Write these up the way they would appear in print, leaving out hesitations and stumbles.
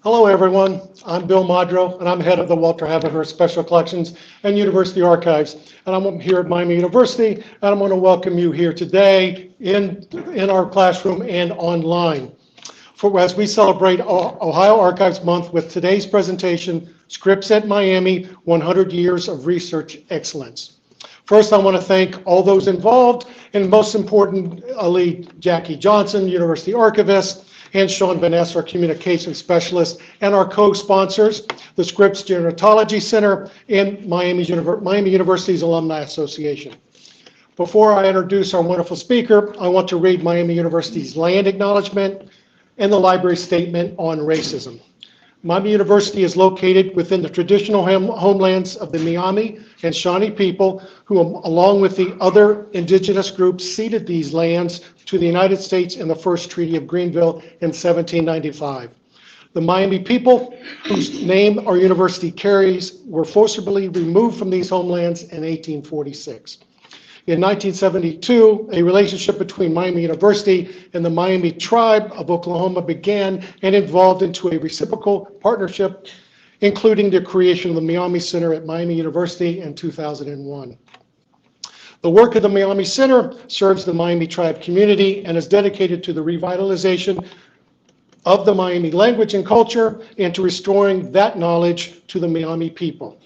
Hello, everyone. I'm Bill Modrow, and I'm head of the Walter Haverhurst Special Collections and University Archives. And I'm here at Miami University, and I'm going to welcome you here today in our classroom and online as we celebrate Ohio Archives Month with today's presentation, Scripps at Miami, 100 Years of Research Excellence. First, I want to thank all those involved, and most importantly, Jackie Johnson, University Archivist, and Sean Van Ness, our communications specialist, and our co-sponsors, the Scripps Gerontology Center and Miami University's Alumni Association. Before I introduce our wonderful speaker, I want to read Miami University's land acknowledgement and the library statement on racism. Miami University is located within the traditional homelands of the Miami and Shawnee people who, along with the other indigenous groups, ceded these lands to the United States in the first Treaty of Greenville in 1795. The Miami people, whose name our university carries, were forcibly removed from these homelands in 1846. In 1972, a relationship between Miami University and the Miami tribe of Oklahoma began and evolved into a reciprocal partnership, including the creation of the Miami Center at Miami University in 2001. The work of the Miami Center serves the Miami tribe community and is dedicated to the revitalization of the Miami language and culture and to restoring that knowledge to the Miami people.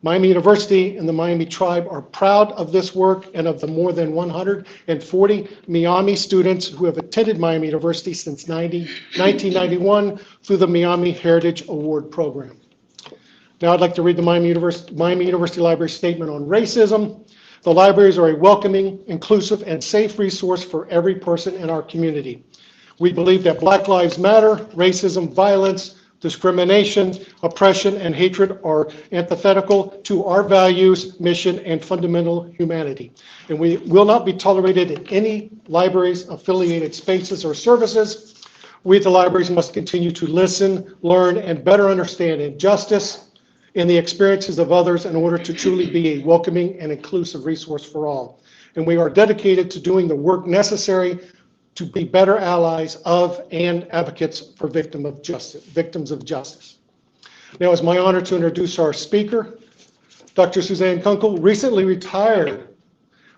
Miami University and the Miami tribe are proud of this work and of the more than 140 Miami students who have attended Miami University since 1991 through the Miami Heritage Award program. Now I'd like to read the Miami University Library Statement on Racism. The libraries are a welcoming, inclusive, and safe resource for every person in our community. We believe that Black Lives Matter, racism, violence, discrimination, oppression, and hatred are antithetical to our values, mission, and fundamental humanity. And we will not be tolerated in any libraries, affiliated spaces, or services. We at the libraries must continue to listen, learn, and better understand injustice in the experiences of others in order to truly be a welcoming and inclusive resource for all. And we are dedicated to doing the work necessary to be better allies of and advocates for victims of justice. Now, it's my honor to introduce our speaker. Dr. Suzanne Kunkel recently retired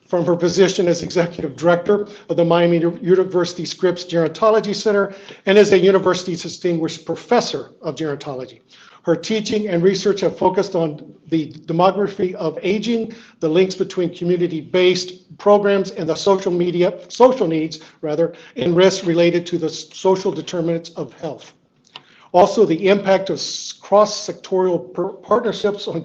from her position as Executive Director of the Miami University Scripps Gerontology Center and is a university's distinguished professor of gerontology. Her teaching and research have focused on the demography of aging, the links between community-based programs and the social needs, and risks related to the social determinants of health. Also, the impact of cross-sectoral partnerships on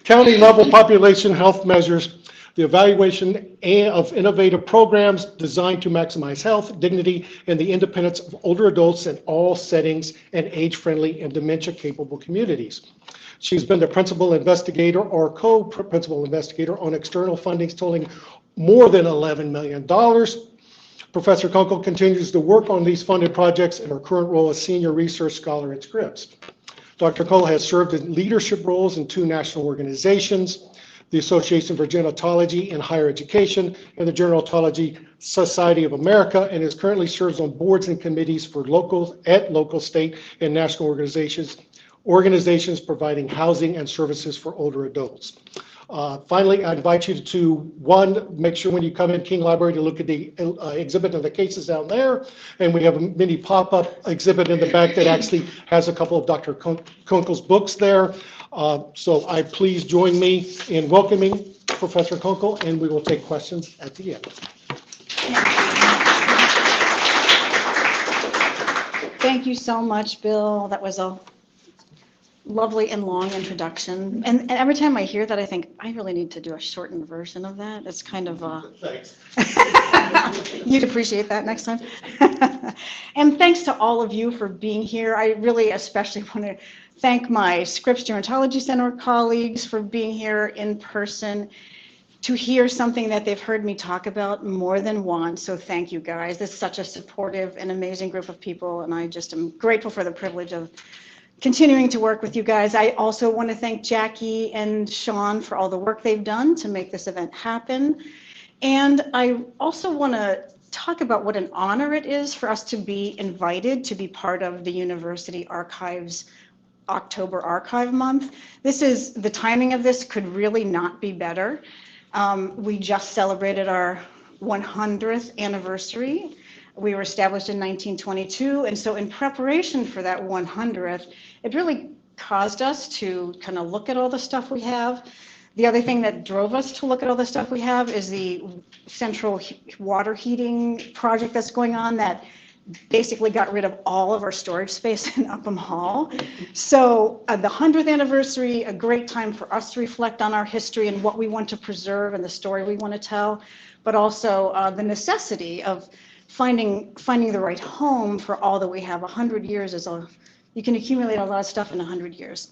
county-level population health measures, the evaluation of innovative programs designed to maximize health, dignity, and the independence of older adults in all settings and age-friendly and dementia-capable communities. She's been the principal investigator or co-principal investigator on external fundings totaling more than $11 million. Professor Kunkel continues to work on these funded projects in her current role as senior research scholar at Scripps. Dr. Kunkel has served in leadership roles in 2 national organizations, the Association for Gerontology in Higher Education and the Gerontological Society of America, and currently serves on boards and committees for local, state, and national organizations providing housing and services for older adults. Finally, I invite you to, make sure when you come in King Library to look at the exhibit of the cases down there, and we have a mini pop-up exhibit in the back that actually has a couple of Dr. Kunkel's books there. So please join me in welcoming Professor Kunkel, and we will take questions at the end. Thank you so much, Bill. That was a lovely and long introduction. And every time I hear that, I think I really need to do a shortened version of that. It's kind of Thanks. You'd appreciate that next time. And thanks to all of you for being here. I really especially want to thank my Scripps Gerontology Center colleagues for being here in person to hear something that they've heard me talk about more than once. So thank you guys. This is such a supportive and amazing group of people, and I just am grateful for the privilege of continuing to work with you guys. I also want to thank Jackie and Sean for all the work they've done to make this event happen. And I also want to talk about what an honor it is for us to be invited to be part of the University Archives October Archive Month. The timing of this could really not be better. We just celebrated our 100th anniversary. We were established in 1922, and so in preparation for that 100th, it really caused us to kind of look at all the stuff we have. The other thing that drove us to look at all the stuff we have is the central water heating project that's going on that basically got rid of all of our storage space in Upham Hall. So the 100th anniversary, a great time for us to reflect on our history and what we want to preserve and the story we want to tell, but also the necessity of finding the right home for all that we have. 100 years is you can accumulate a lot of stuff in 100 years.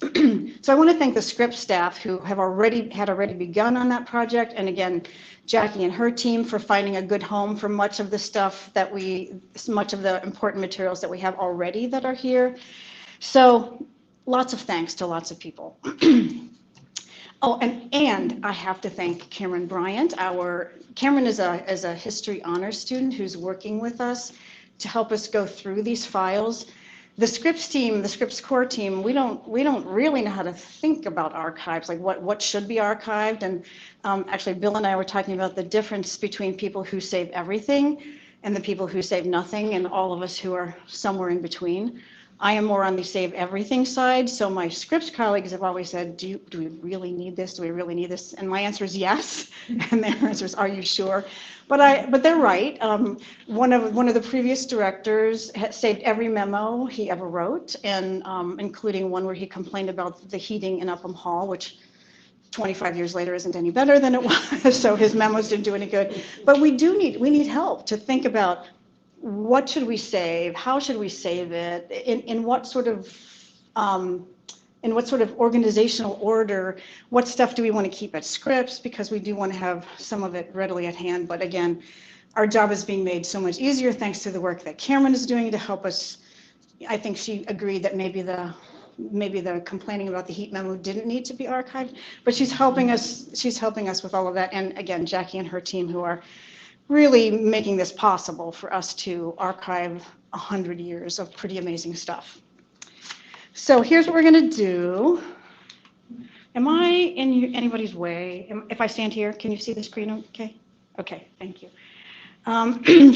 So I want to thank the Scripps staff who had already begun on that project, and again, Jackie and her team for finding a good home for much of the stuff much of the important materials that we have already that are here. So lots of thanks to lots of people. Oh, and I have to thank Cameron Bryant. Cameron is a history honors student who's working with us to help us go through these files. The Scripps team, the Scripps core team, we don't really know how to think about archives, like what should be archived. And actually, Bill and I were talking about the difference between people who save everything and the people who save nothing, and all of us who are somewhere in between. I am more on the save everything side. So my Scripps colleagues have always said, do we really need this? Do we really need this? And my answer is yes. And their answer is, are you sure? But they're right. One of the previous directors had saved every memo he ever wrote, and including one where he complained about the heating in Upham Hall, which 25 years later isn't any better than it was. So his memos didn't do any good. But we need help to think about what should we save, how should we save it, in what sort of organizational order, what stuff do we want to keep at Scripps, because we do want to have some of it readily at hand. But again, our job is being made so much easier thanks to the work that Cameron is doing to help us. I think she agreed that maybe the complaining about the heat memo didn't need to be archived, but she's helping us with all of that. And again, Jackie and her team who are really making this possible for us to archive 100 years of pretty amazing stuff. So here's what we're going to do. Am I in anybody's way? If I stand here, can you see the screen okay? Okay, thank you.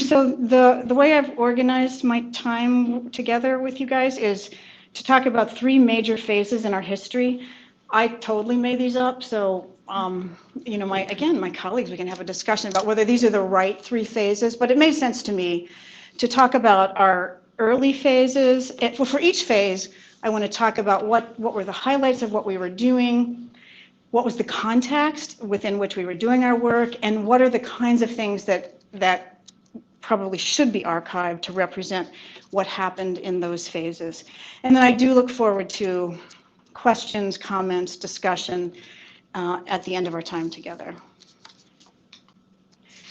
So the way I've organized my time together with you guys is to talk about 3 major phases in our history. I totally made these up, so my colleagues, we can have a discussion about whether these are the right 3 phases, but it made sense to me to talk about our early phases. For each phase, I want to talk about what were the highlights of what we were doing, what was the context within which we were doing our work, and what are the kinds of things that probably should be archived to represent what happened in those phases. And then I do look forward to questions, comments, discussion at the end of our time together.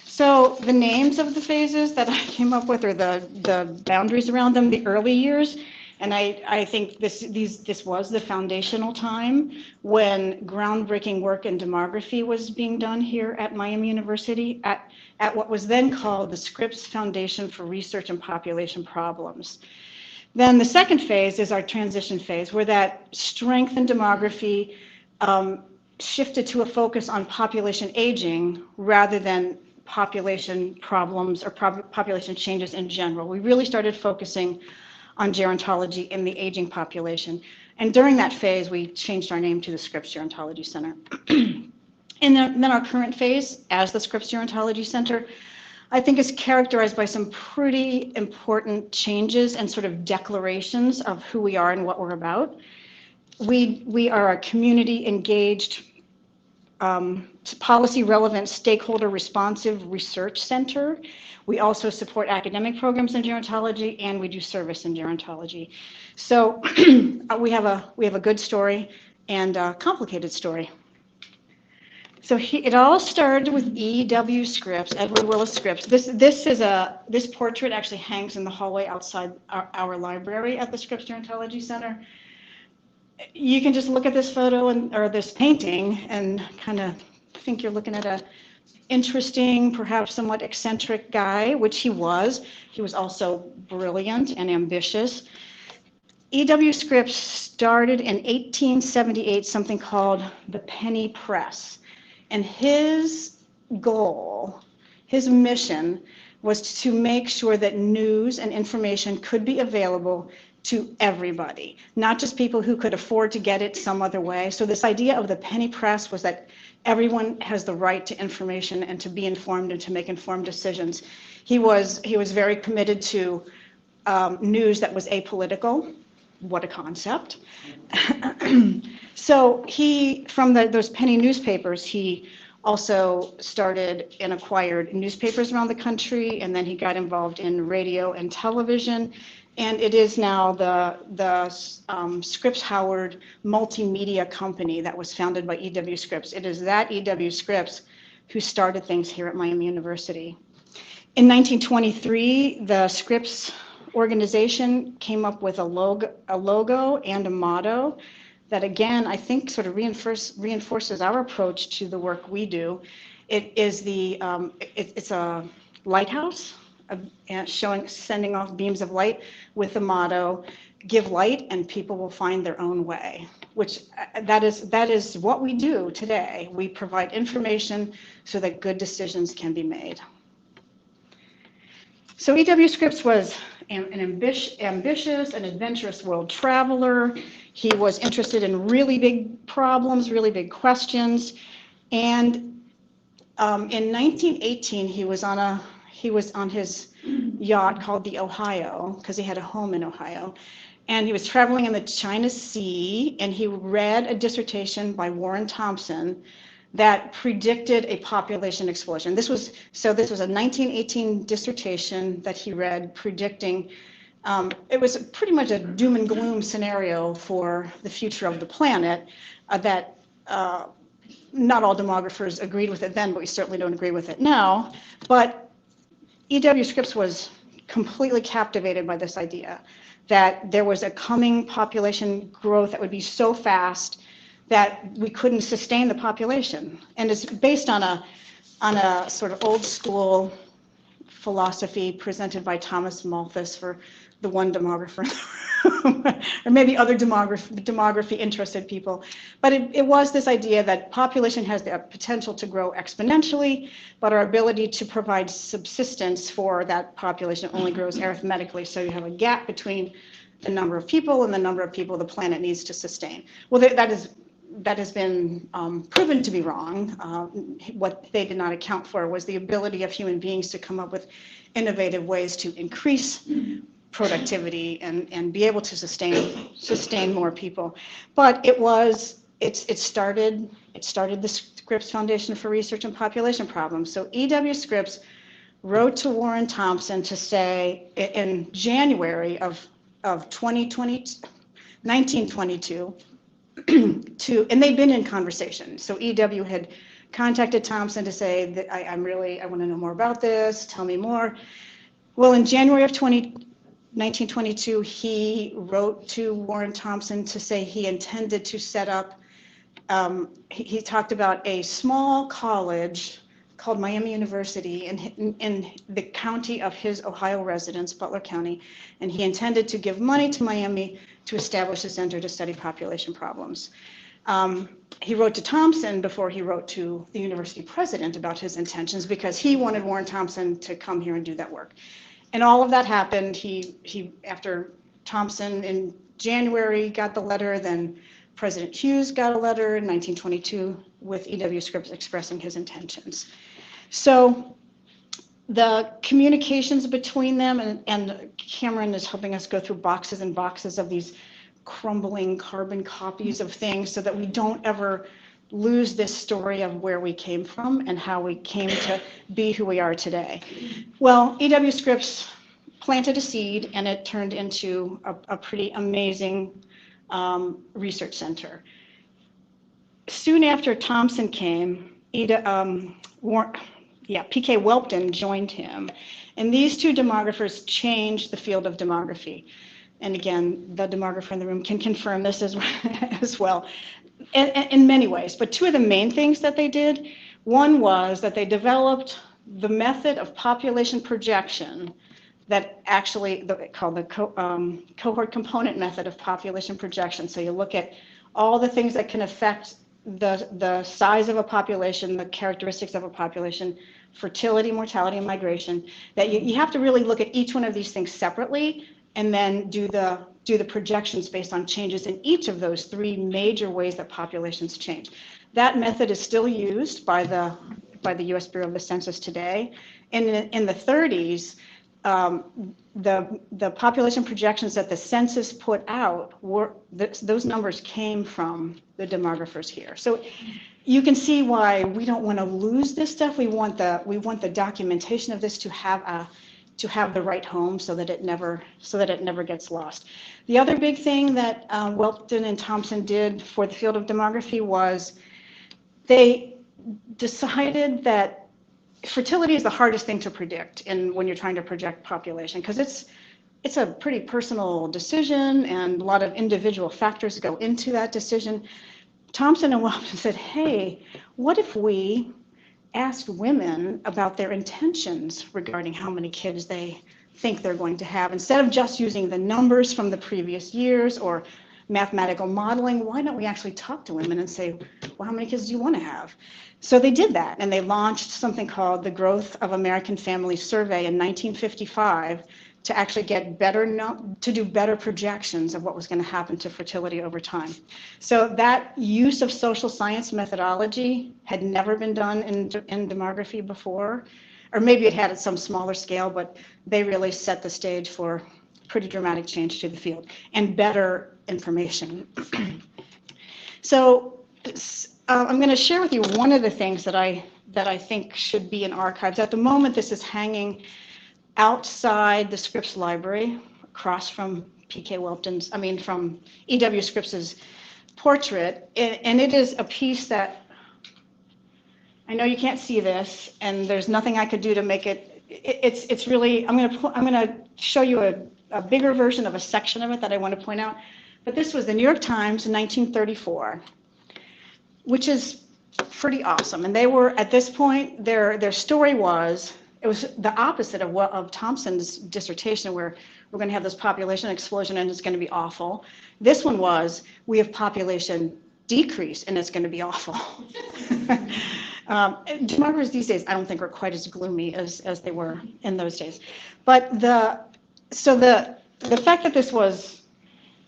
So the names of the phases that I came up with, or the boundaries around them, the early years, and I think this was the foundational time when groundbreaking work in demography was being done here at Miami University at what was then called the Scripps Foundation for Research and Population Problems. Then the second phase is our transition phase, where that strength in demography shifted to a focus on population aging rather than population problems or population changes in general. We really started focusing on gerontology in the aging population. And during that phase, we changed our name to the Scripps Gerontology Center. And then our current phase as the Scripps Gerontology Center, I think is characterized by some pretty important changes and sort of declarations of who we are and what we're about. We are a community engaged, policy relevant, stakeholder responsive research center. We also support academic programs in gerontology, and we do service in gerontology. So we have a good story and a complicated story. So it all started with E.W. Scripps, Edward Willis Scripps. This portrait actually hangs in the hallway outside our library at the Scripps Gerontology Center. You can just look at this photo or this painting and kind of think you're looking at interesting, perhaps somewhat eccentric guy, which he was. He was also brilliant and ambitious. E.W. Scripps started in 1878 something called the Penny Press. And his goal, his mission, was to make sure that news and information could be available to everybody, not just people who could afford to get it some other way. So this idea of the penny press was that everyone has the right to information and to be informed and to make informed decisions. He was very committed to news that was apolitical. What a concept. So from those penny newspapers, he also started and acquired newspapers around the country, and then he got involved in radio and television. And it is now the Scripps Howard multimedia company that was founded by E.W. Scripps. It is that E.W. Scripps who started things here at Miami University. In 1923, the Scripps organization came up with a logo and a motto that, again, I think sort of reinforces our approach to the work we do. It is it's a lighthouse sending off beams of light with the motto, "Give light and people will find their own way," which that is what we do today. We provide information so that good decisions can be made. So E.W. Scripps was an ambitious and adventurous world traveler. He was interested in really big problems, really big questions. And in 1918, he was on his yacht called the Ohio, because he had a home in Ohio. And he was traveling in the China Sea, and he read a dissertation by Warren Thompson that predicted a population explosion. This was a 1918 dissertation that he read predicting, it was pretty much a doom and gloom scenario for the future of the planet that not all demographers agreed with it then, but we certainly don't agree with it now. But E.W. Scripps was completely captivated by this idea that there was a coming population growth that would be so fast that we couldn't sustain the population. And it's based on a sort of old school philosophy presented by Thomas Malthus, for the one demographer in the room, or maybe other demography interested people. But it was this idea that population has the potential to grow exponentially, but our ability to provide subsistence for that population only grows arithmetically. So you have a gap between the number of people and the number of people the planet needs to sustain. Well, that has been proven to be wrong. What they did not account for was the ability of human beings to come up with innovative ways to increase productivity and be able to sustain more people. But it started the Scripps Foundation for Research and Population Problems. So E.W. Scripps wrote to Warren Thompson to say in January of 1922, and they'd been in conversation. So E.W. had contacted Thompson to say that I want to know more about this, tell me more. Well, in January of 1922, he wrote to Warren Thompson to say he intended to set up, he talked about a small college called Miami University in the county of his Ohio residence, Butler County, and he intended to give money to Miami to establish a center to study population problems. He wrote to Thompson before he wrote to the university president about his intentions, because he wanted Warren Thompson to come here and do that work. And all of that happened. He after Thompson in January got the letter, then President Hughes got a letter in 1922 with E.W. Scripps expressing his intentions. So the communications between them, and Cameron is helping us go through boxes and boxes of these crumbling carbon copies of things so that we don't ever lose this story of where we came from and how we came to be who we are today. Well, E.W. Scripps planted a seed, and it turned into a pretty amazing research center. Soon after Thompson came, P.K. Welpton joined him, and these two demographers changed the field of demography. And again, the demographer in the room can confirm this as well, in many ways. But two of the main things that they did One was that they developed the method of population projection that actually called the cohort component method of population projection. So you look at all the things that can affect the size of a population, the characteristics of a population, fertility, mortality, and migration, that you have to really look at each one of these things separately and then do the projections based on changes in each of those three major ways that populations change. That method is still used by the U.S. Bureau of the Census today. In the 30s, the population projections that the census put out those numbers came from the demographers here. So you can see why we don't want to lose this stuff. We want the documentation of this to have the right home so that it never gets lost. The other big thing that Welton and Thompson did for the field of demography was they decided that fertility is the hardest thing to predict when you're trying to project population, because it's a pretty personal decision and a lot of individual factors go into that decision. Thompson and Welton said, hey, what if we asked women about their intentions regarding how many kids they think they're going to have, instead of just using the numbers from the previous years or mathematical modeling? Why don't we actually talk to women and say, well, how many kids do you want to have? So they did that, and they launched something called the Growth of American Families Survey in 1955 to actually get to do better projections of what was going to happen to fertility over time. So that use of social science methodology had never been done in demography before, or maybe it had at some smaller scale, but they really set the stage for pretty dramatic change to the field and better information. So I'm going to share with you one of the things that I think should be in archives. At the moment, this is hanging outside the Scripps library, across from from E.W. Scripps's portrait, and it is a piece that, I know you can't see this, and there's nothing I could do to make it. It's really, I'm going to show you a bigger version of a section of it that I want to point out. But this was the New York Times in 1934, which is pretty awesome. And they were, at this point, their story was, it was the opposite of Thompson's dissertation, where we're going to have this population explosion and it's going to be awful. This one was, we have population decrease and it's going to be awful. Demographers these days, I don't think, are quite as gloomy as they were in those days. But the fact that this was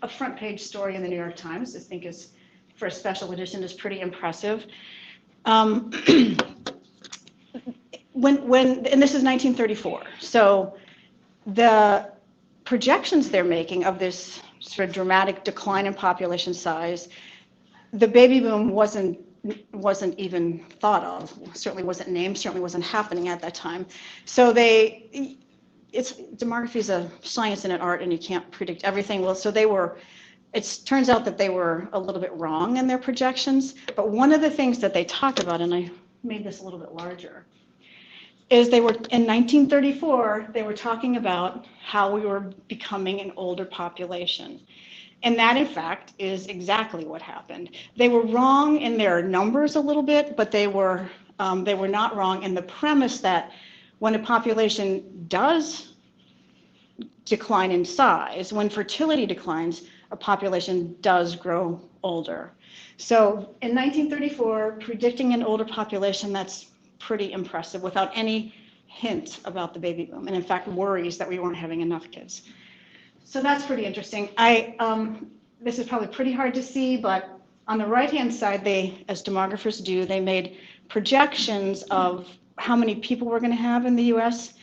a front page story in the New York Times, I think is, for a special edition, is pretty impressive. And this is 1934, so the projections they're making of this sort of dramatic decline in population size, the baby boom wasn't even thought of, certainly wasn't named, certainly wasn't happening at that time. So demography is a science and an art, and you can't predict everything. Well, so it turns out that they were a little bit wrong in their projections, but one of the things that they talked about, and I made this a little bit larger, is in 1934, they were talking about how we were becoming an older population. And that, in fact, is exactly what happened. They were wrong in their numbers a little bit, but they were not wrong in the premise that when a population does decline in size, when fertility declines, a population does grow older. So in 1934, predicting an older population, that's pretty impressive, without any hint about the baby boom, and in fact worries that we weren't having enough kids. So that's pretty interesting. This is probably pretty hard to see, but on the right-hand side, as demographers do, they made projections of how many people we're going to have in the U.S.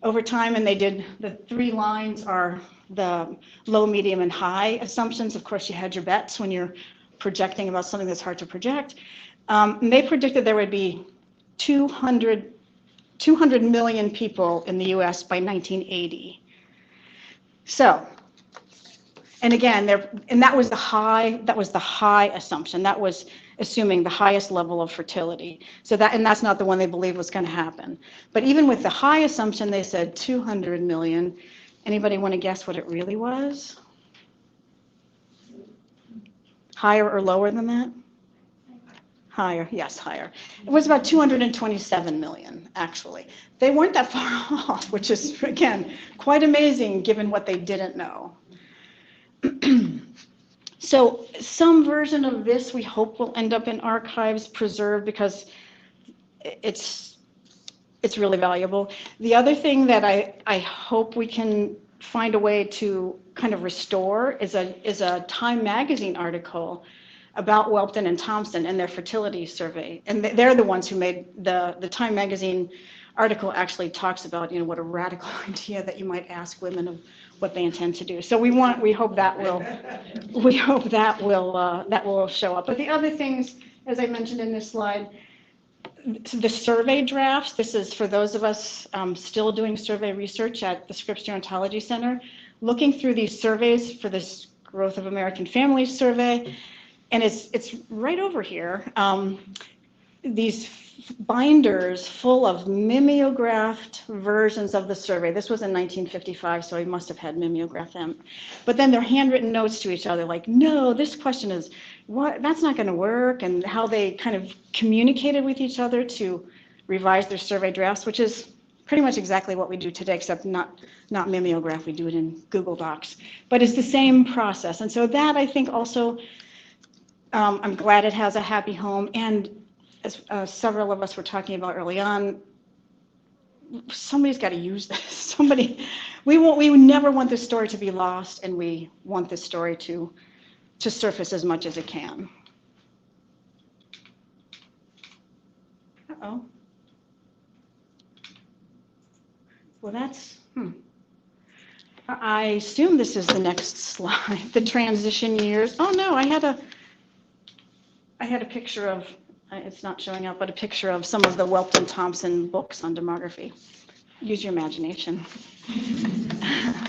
over time, and the three lines are the low, medium, and high assumptions. Of course, you had your bets when you're projecting about something that's hard to project. And they predicted there would be 200 million people in the U.S. by 1980. So, and again, that was the high assumption. That was assuming the highest level of fertility. So that's not the one they believed was going to happen. But even with the high assumption, they said 200 million. Anybody want to guess what it really was? Higher or lower than that? Higher, yes, higher. It was about 227 million, actually. They weren't that far off, which is, again, quite amazing given what they didn't know. So some version of this we hope will end up in archives preserved because it's really valuable. The other thing that I hope we can find a way to kind of restore is a Time magazine article about Welton and Thompson and their fertility survey. And they're the ones who made the Time magazine article actually talks about, what a radical idea that you might ask women of what they intend to do. So we hope that will show up. But the other things, as I mentioned in this slide, the survey drafts, this is for those of us still doing survey research at the Scripps Gerontology Center, looking through these surveys for this Growth of American Families survey, and it's right over here. These binders full of mimeographed versions of the survey. This was in 1955, so he must have had mimeographed them. But then they're handwritten notes to each other like, no, this question is, what? That's not going to work, and how they kind of communicated with each other to revise their survey drafts, which is pretty much exactly what we do today, except not mimeograph, we do it in Google Docs. But it's the same process, and so that I think also, I'm glad it has a happy home, and as several of us were talking about early on, somebody's got to use this. We never want this story to be lost, and we want this story to surface as much as it can. Uh-oh. Well, that's, I assume this is the next slide, the transition years. Oh no, I had a picture of, it's not showing up, but a picture of some of the Welton Thompson books on demography. Use your imagination.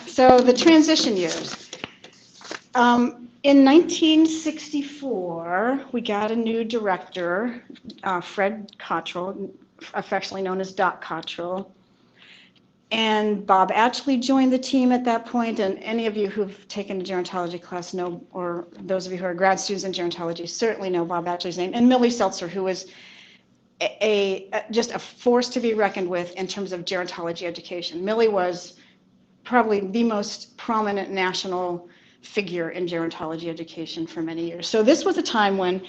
So the transition years. In 1964, we got a new director, Fred Cottrell, affectionately known as Doc Cottrell. And Bob Atchley joined the team at that point, and any of you who've taken a gerontology class know, or those of you who are grad students in gerontology certainly know Bob Atchley's name, and Millie Seltzer, who was just a force to be reckoned with in terms of gerontology education. Millie was probably the most prominent national figure in gerontology education for many years. So this was a time when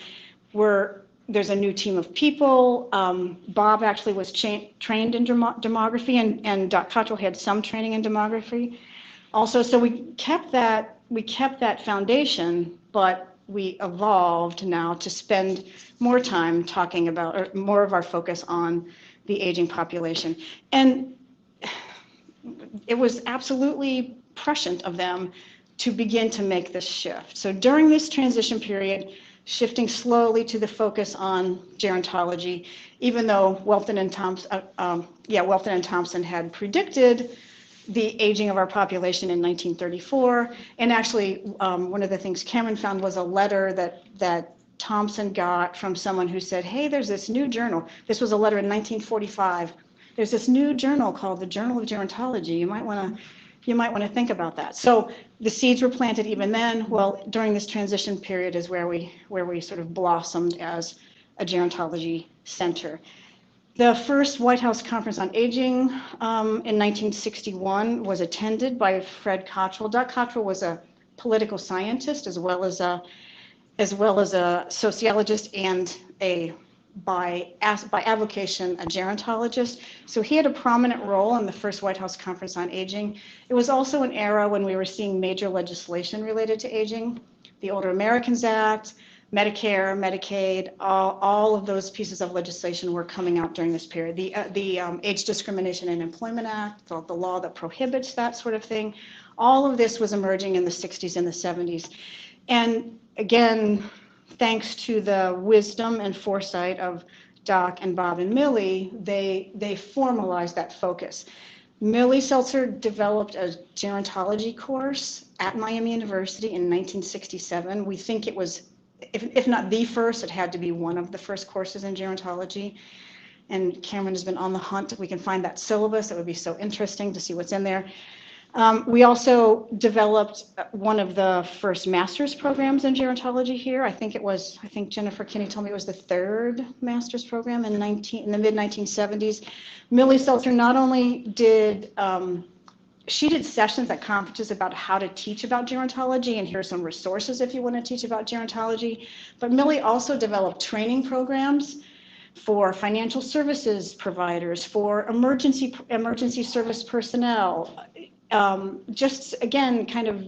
there's a new team of people. Bob actually was trained in demography, and Doc Cottrell had some training in demography also. So we kept that foundation, but we evolved now to spend more time talking about, or more of our focus on the aging population. And it was absolutely prescient of them to begin to make this shift. So during this transition period, shifting slowly to the focus on gerontology, even though Welton and Thompson had predicted the aging of our population in 1934. And actually, one of the things Cameron found was a letter that Thompson got from someone who said, hey, there's this new journal. This was a letter in 1945. There's this new journal called the Journal of Gerontology. You might want to think about that. So the seeds were planted even then. Well, during this transition period is where we sort of blossomed as a gerontology center. The first White House Conference on Aging in 1961 was attended by Fred Cottrell. Doc Cottrell was a political scientist as well as a sociologist and by avocation, a gerontologist. So he had a prominent role in the first White House Conference on Aging. It was also an era when we were seeing major legislation related to aging. The Older Americans Act, Medicare, Medicaid, all of those pieces of legislation were coming out during this period. The Age Discrimination in Employment Act, the law that prohibits that sort of thing, all of this was emerging in the 60s and the 70s. And again, thanks to the wisdom and foresight of Doc and Bob and Millie, they formalized that focus. Millie Seltzer developed a gerontology course at Miami University in 1967. We think it was, if not the first, it had to be one of the first courses in gerontology. And Cameron has been on the hunt. We can find that syllabus. It would be so interesting to see what's in there. We also developed one of the first master's programs in gerontology here. I think Jennifer Kinney told me it was the third master's program in the mid-1970s. Millie Seltzer not only did, she did sessions at conferences about how to teach about gerontology, and here are some resources if you want to teach about gerontology, but Millie also developed training programs for financial services providers, for emergency service personnel, just again, kind of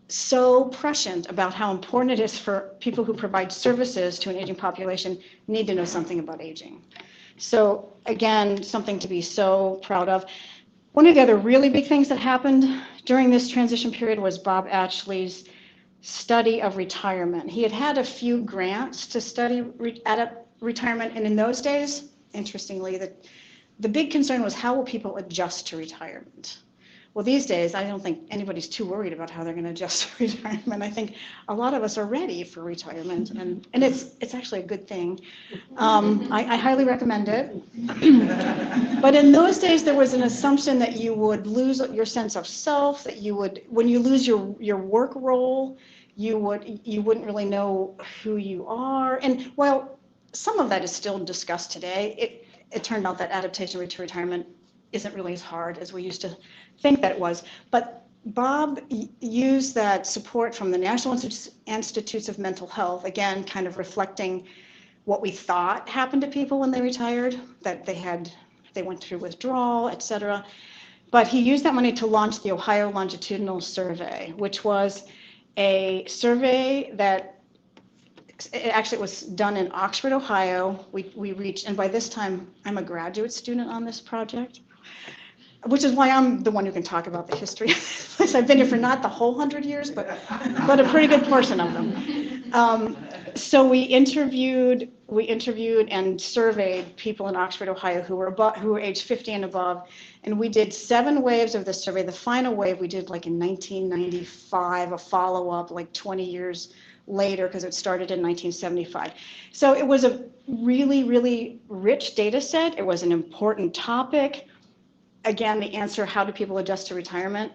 so prescient about how important it is for people who provide services to an aging population need to know something about aging. So again, something to be so proud of. One of the other really big things that happened during this transition period was Bob Ashley's study of retirement. He had had a few grants to study retirement, and in those days, interestingly, the big concern was how will people adjust to retirement? Well, these days, I don't think anybody's too worried about how they're going to adjust to retirement. I think a lot of us are ready for retirement, and it's actually a good thing. I highly recommend it. But in those days, there was an assumption that you would lose your sense of self, that you would, when you lose your work role, you wouldn't really know who you are. And while some of that is still discussed today, it turned out that adaptation to retirement isn't really as hard as we used to think that it was. But Bob used that support from the National Institutes of Mental Health, again, kind of reflecting what we thought happened to people when they retired, that they went through withdrawal, et cetera. But he used that money to launch the Ohio Longitudinal Survey, which was a survey that it was done in Oxford, Ohio. We reached, and by this time, I'm a graduate student on this project, which is why I'm the one who can talk about the history. I've been here for not the whole 100 years, but a pretty good portion of them. So we interviewed and surveyed people in Oxford, Ohio, who were age 50 and above, and we did 7 waves of the survey. The final wave we did like in 1995, a follow-up like 20 years later, because it started in 1975. So it was a really, really rich data set. It was an important topic. Again, the answer, how do people adjust to retirement,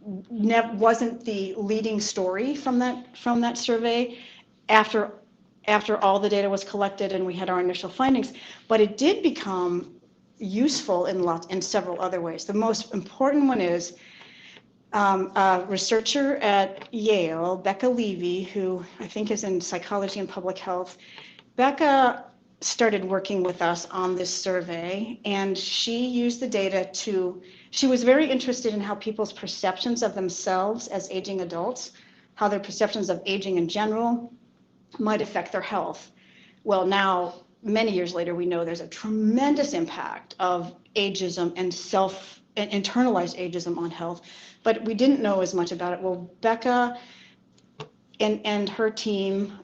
wasn't the leading story from that survey after all the data was collected and we had our initial findings, but it did become useful in several other ways. The most important one is a researcher at Yale, Becca Levy, who I think is in psychology and public health. Becca started working with us on this survey, and she used the data she was very interested in how people's perceptions of themselves as aging adults, how their perceptions of aging in general might affect their health. Well, now, many years later, we know there's a tremendous impact of ageism and internalized ageism on health, but we didn't know as much about it. Well, Becca and her team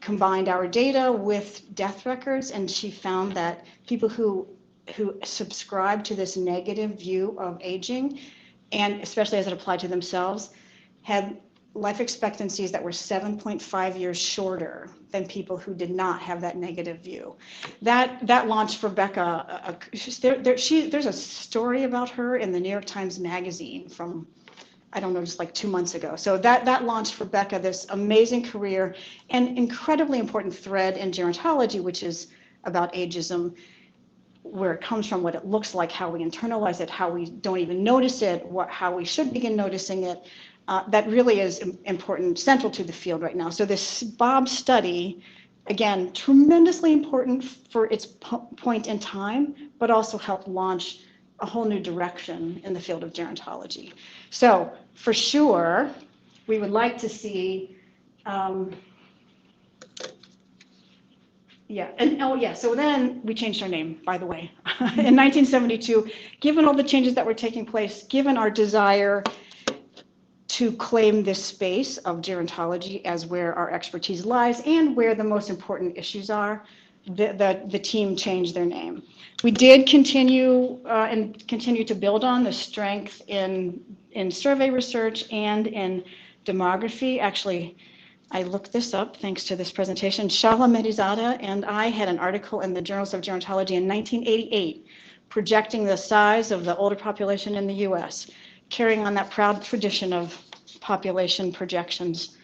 combined our data with death records, and she found that people who subscribe to this negative view of aging, and especially as it applied to themselves, had life expectancies that were 7.5 years shorter than people who did not have that negative view. That launched for Becca. There's a story about her in the New York Times Magazine from, I don't know, just like 2 months ago. So that launched for Becca this amazing career and incredibly important thread in gerontology, which is about ageism, where it comes from, what it looks like, how we internalize it, how we don't even notice it, how we should begin noticing it. That really is important, central to the field right now. So this Bob study, again, tremendously important for its point in time, but also helped launch a whole new direction in the field of gerontology. So for sure, we would like to see, so then we changed our name, by the way. In 1972, given all the changes that were taking place, given our desire to claim this space of gerontology as where our expertise lies and where the most important issues are, the team changed their name. We did continue to build on the strength in survey research and in demography. Actually, I looked this up thanks to this presentation. Shala Mehrizada and I had an article in the Journals of Gerontology in 1988 projecting the size of the older population in the US. carrying on that proud tradition of population projections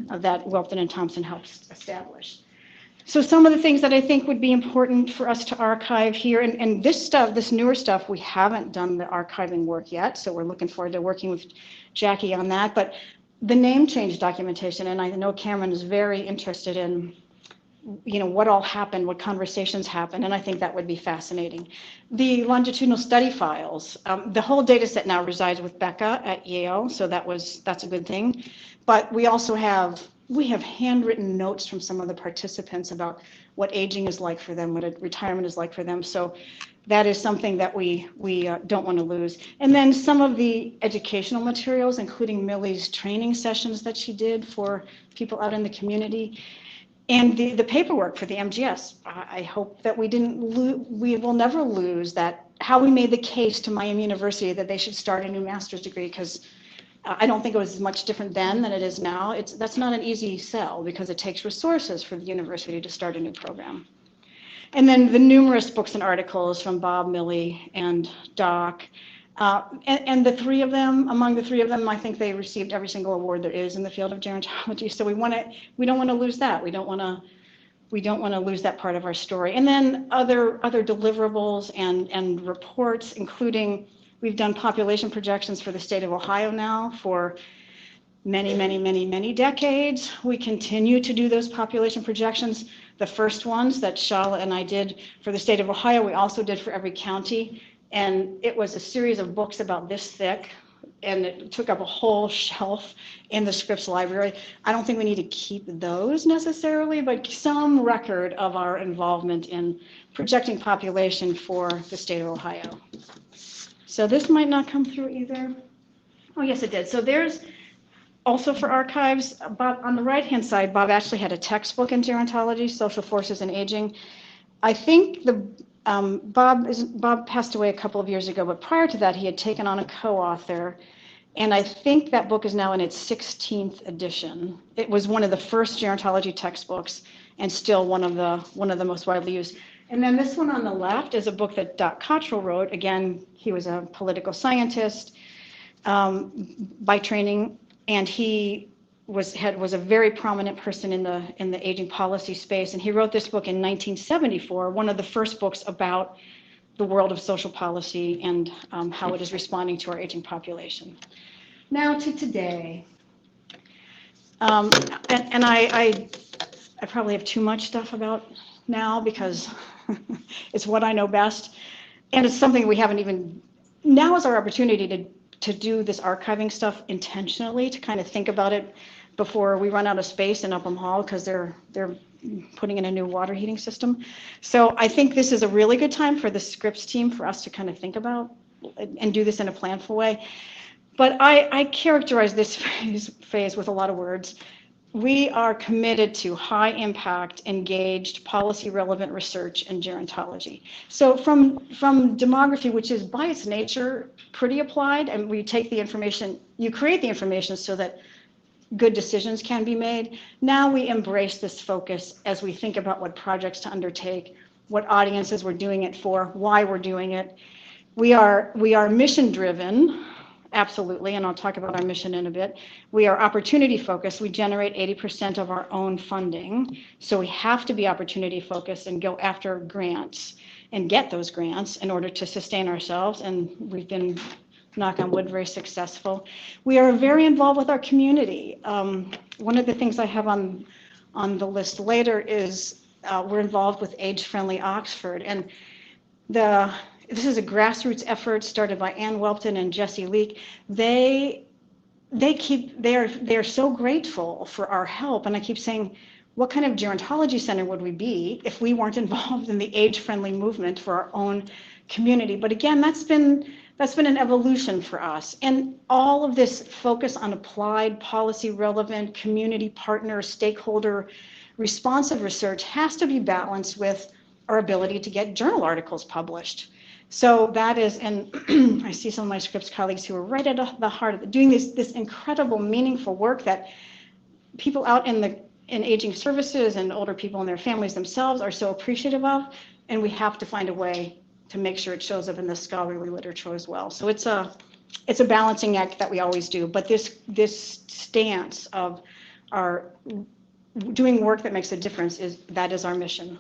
that Welton and Thompson helped establish. So some of the things that I think would be important for us to archive here, and this stuff, this newer stuff, we haven't done the archiving work yet, so we're looking forward to working with Jackie on that, but the name change documentation, and I know Cameron is very interested in, you know, what all happened, what conversations happened, and I think that would be fascinating. The longitudinal study files, the whole data set now resides with Becca at Yale, so that's a good thing, but we also have handwritten notes from some of the participants about what aging is like for them, what retirement is like for them. So that is something that we don't want to lose. And then some of the educational materials, including Millie's training sessions that she did for people out in the community, and the paperwork for the MGS. I hope that we will never lose that, how we made the case to Miami University that they should start a new master's degree, because I don't think it was much different then than it is now. That's not an easy sell because it takes resources for the university to start a new program. And then the numerous books and articles from Bob, Millie, and Doc. And the three of them, among the three of them, I think they received every single award there is in the field of gerontology. So we don't want to lose that. We don't want to lose that part of our story. And then other deliverables and reports, including, we've done population projections for the state of Ohio now for many decades. We continue to do those population projections. The first ones that Shala and I did for the state of Ohio, we also did for every county. And it was a series of books about this thick, and it took up a whole shelf in the Scripps library. I don't think we need to keep those necessarily, but some record of our involvement in projecting population for the state of Ohio. So this might not come through either. Oh, yes, it did. So there's also for archives, Bob, on the right-hand side, Bob actually had a textbook in gerontology, social forces and aging. I think Bob passed away a couple of years ago, but prior to that, he had taken on a co-author, and I think that book is now in its 16th edition. It was one of the first gerontology textbooks, and still one of the most widely used. And then this one on the left is a book that Doc Cottrell wrote. Again, he was a political scientist by training, and he was a very prominent person in the aging policy space. And he wrote this book in 1974, one of the first books about the world of social policy and how it is responding to our aging population. Now to today. And I probably have too much stuff about now because it's what I know best. And it's something we haven't even, now is our opportunity to do this archiving stuff intentionally, to kind of think about it before we run out of space in Upham Hall, because they're putting in a new water heating system. So I think this is a really good time for the Scripps team for us to kind of think about and do this in a planful way. But I characterize this phase with a lot of words. We are committed to high impact, engaged, policy relevant research in gerontology. So from demography, which is by its nature pretty applied, and we take the information, you create the information so that good decisions can be made. Now we embrace this focus as we think about what projects to undertake, what audiences we're doing it for, why we're doing it. We are mission driven, absolutely, and I'll talk about our mission in a bit. We are opportunity focused. We generate 80% of our own funding, so we have to be opportunity focused and go after grants and get those grants in order to sustain ourselves, and we've been, knock on wood, very successful. We are very involved with our community. One of the things I have on the list later is we're involved with Age Friendly Oxford, and this is a grassroots effort started by Ann Welton and Jesse Leake. They are so grateful for our help, and I keep saying, what kind of gerontology center would we be if we weren't involved in the age-friendly movement for our own community? But again, that's been an evolution for us. And all of this focus on applied, policy relevant, community partner, stakeholder responsive research has to be balanced with our ability to get journal articles published. So that is, and I see some of my Scripps colleagues who are right at the heart of it, doing this incredible, meaningful work that people out in aging services and older people and their families themselves are so appreciative of, and we have to find a way to make sure it shows up in the scholarly literature as well. So it's a it's a balancing act that we always do, but this stance of our doing work that makes a difference is our mission.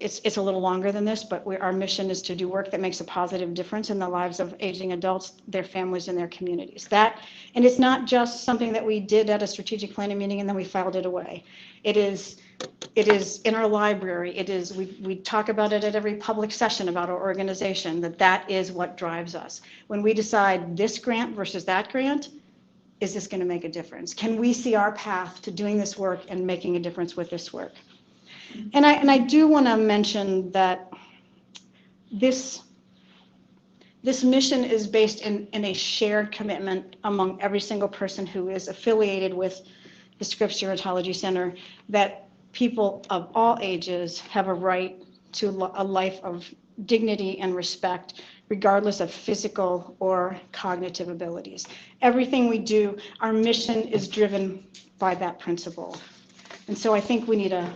It's a little longer than this, but our mission is to do work that makes a positive difference in the lives of aging adults, their families, and their communities. And it's not just something that we did at a strategic planning meeting and then we filed it away. It is in our library. We talk about it at every public session about our organization, that is what drives us. When we decide this grant versus that grant, is this going to make a difference? Can we see our path to doing this work and making a difference with this work? And I do want to mention that this mission is based in a shared commitment among every single person who is affiliated with the Scripps Gerontology Center, that people of all ages have a right to a life of dignity and respect, regardless of physical or cognitive abilities. Everything we do, our mission is driven by that principle. And so I think we need a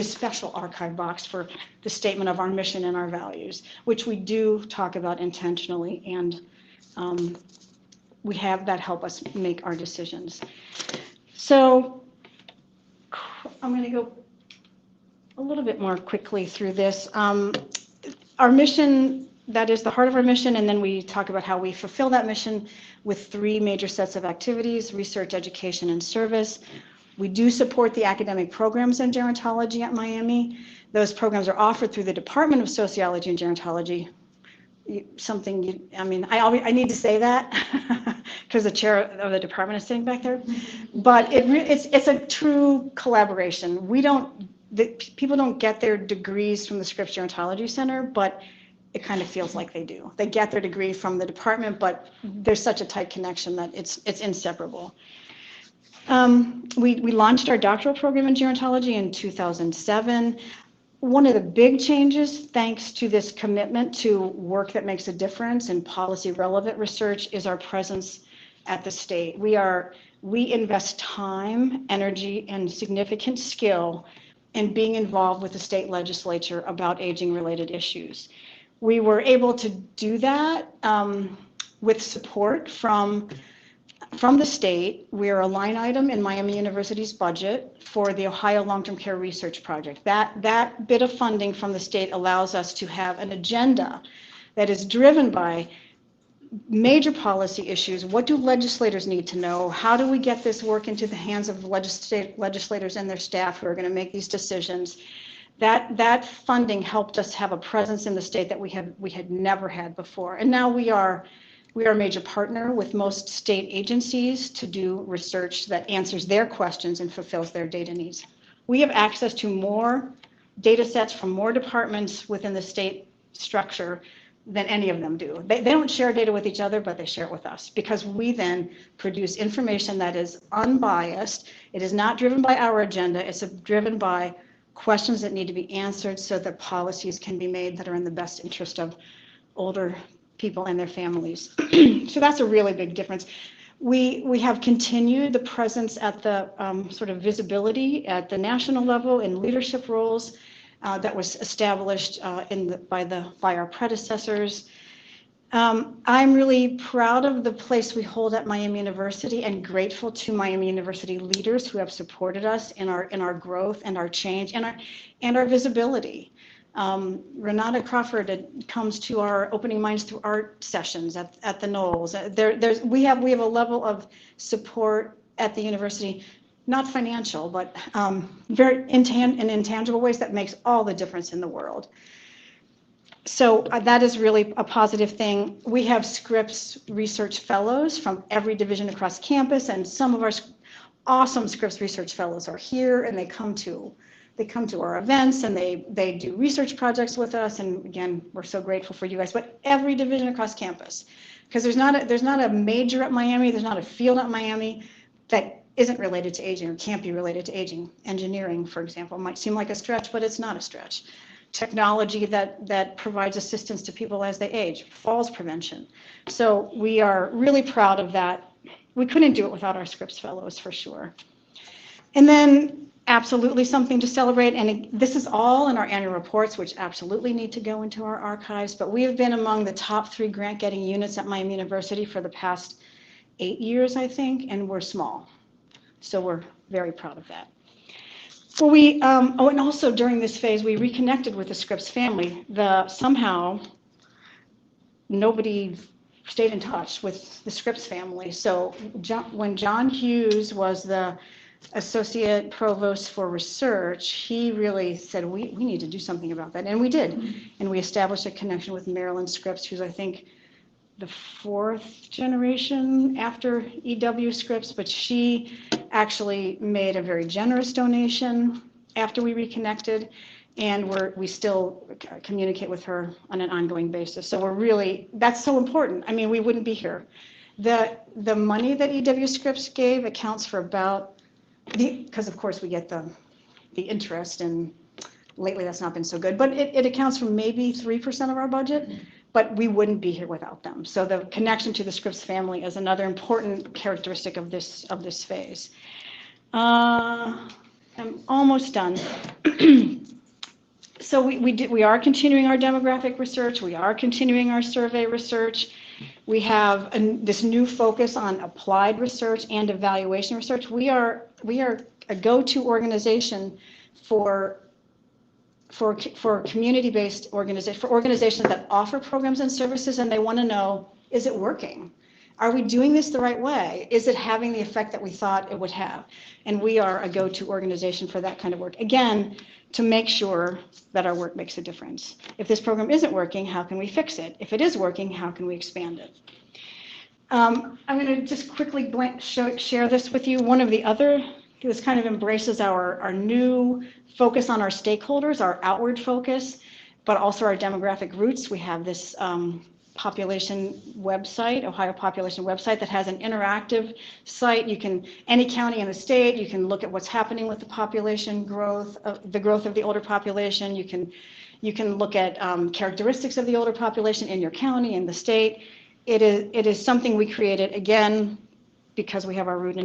special archive box for the statement of our mission and our values, which we do talk about intentionally, and we have that help us make our decisions. So I'm going to go a little bit more quickly through this. Our mission, that is the heart of our mission, and then we talk about how we fulfill that mission with 3 major sets of activities: research, education, and service. We do support the academic programs in gerontology at Miami. Those programs are offered through the Department of Sociology and Gerontology. I need to say that because the chair of the department is sitting back there. But it's a true collaboration. People don't get their degrees from the Scripps Gerontology Center, but it kind of feels like they do. They get their degree from the department, but there's such a tight connection that it's inseparable. We launched our doctoral program in gerontology in 2007. One of the big changes, thanks to this commitment to work that makes a difference in policy relevant research, is our presence at the state. We invest time, energy, and significant skill in being involved with the state legislature about aging related issues. We were able to do that with support from the state. We're a line item in Miami University's budget for the Ohio Long-Term Care Research Project. That bit of funding from the state allows us to have an agenda that is driven by major policy issues. What do legislators need to know? How do we get this work into the hands of legislators and their staff who are going to make these decisions? That funding helped us have a presence in the state that we had never had before. And now we are a major partner with most state agencies to do research that answers their questions and fulfills their data needs. We have access to more data sets from more departments within the state structure than any of them do. They don't share data with each other, but they share it with us, because we then produce information that is unbiased. It is not driven by our agenda. It's driven by questions that need to be answered so that policies can be made that are in the best interest of older people and their families. So that's a really big difference. We have continued the presence at the sort of visibility at the national level in leadership roles that was established by our predecessors. I'm really proud of the place we hold at Miami University and grateful to Miami University leaders who have supported us in our growth and our change and our visibility. Renata Crawford comes to our opening minds through art sessions at the Knolls. We have a level of support at the university, not financial, but very in intangible ways that makes all the difference in the world. So that is really a positive thing. We have Scripps research fellows from every division across campus, and some of our awesome Scripps research fellows are here, and they come to our events, and they do research projects with us. And again, we're so grateful for you guys. But every division across campus, because there's not a major at Miami, there's not a field at Miami that isn't related to aging or can't be related to aging. Engineering, for example, might seem like a stretch, but it's not a stretch. Technology that provides assistance to people as they age, falls prevention. So we are really proud of that. We couldn't do it without our Scripps fellows, for sure. And then absolutely something to celebrate, and this is all in our annual reports, which absolutely need to go into our archives, but we have been among the top 3 grant-getting units at Miami University for the past 8 years, I think, and we're small. So we're very proud of that. Well, and also during this phase, we reconnected with the Scripps family. Somehow, nobody stayed in touch with the Scripps family. So when John Hughes was the Associate Provost for Research, he really said, we need to do something about that. And we did. And we established a connection with Marilyn Scripps, who's, I think, the 4th generation after E.W. Scripps, but she actually made a very generous donation after we reconnected, and we still communicate with her on an ongoing basis. So that's so important. I mean, we wouldn't be here. The money that E.W. Scripps gave accounts for about, because of course we get the interest, and lately that's not been so good, but it accounts for maybe 3% of our budget. But we wouldn't be here without them. So the connection to the Scripps family is another important characteristic of this phase. I'm almost done. So we are continuing our demographic research. We are continuing our survey research. We have this new focus on applied research and evaluation research. We are a go-to organization for community-based organizations, for organizations that offer programs and services, and they want to know, is it working? Are we doing this the right way? Is it having the effect that we thought it would have? And we are a go-to organization for that kind of work. Again, to make sure that our work makes a difference. If this program isn't working, how can we fix it? If it is working, how can we expand it? I'm going to just quickly share this with you. One of the other, this kind of embraces our new focus on our stakeholders, our outward focus, but also our demographic roots. We have this population website, Ohio population website, that has an interactive site. Any county in the state, you can look at what's happening with the population growth, the growth of the older population. You can look at characteristics of the older population in your county, in the state. It is something we created, again, because we have our roots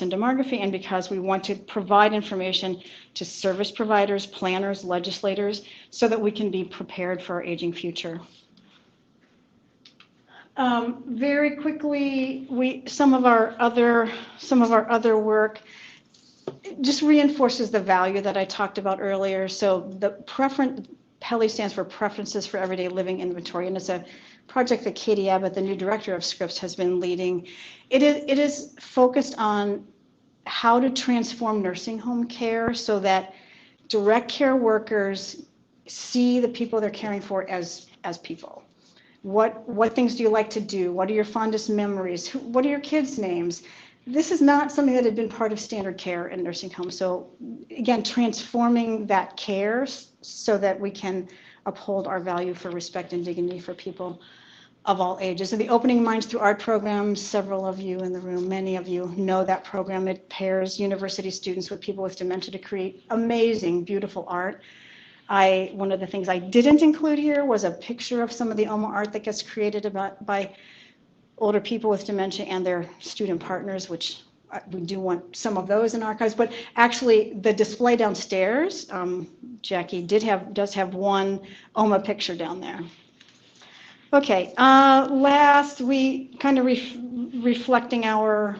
in demography, and because we want to provide information to service providers, planners, legislators, so that we can be prepared for our aging future. Very quickly, some of our other work just reinforces the value that I talked about earlier. So the PELI stands for Preferences for Everyday Living Inventory, and it's a project that Katie Abbott, the new director of Scripps, has been leading. It is focused on how to transform nursing home care so that direct care workers see the people they're caring for as people. What things do you like to do? What are your fondest memories? What are your kids' names? This is not something that had been part of standard care in nursing homes. So again, transforming that care so that we can uphold our value for respect and dignity for people of all ages. And the Opening Minds Through Art program, several of you in the room, many of you know that program. It pairs university students with people with dementia to create amazing, beautiful art. One of the things I didn't include here was a picture of some of the OMA art that gets created by older people with dementia and their student partners, which we do want some of those in archives. But actually, the display downstairs, Jackie does have one OMA picture down there. Okay, last, we kind of reflecting our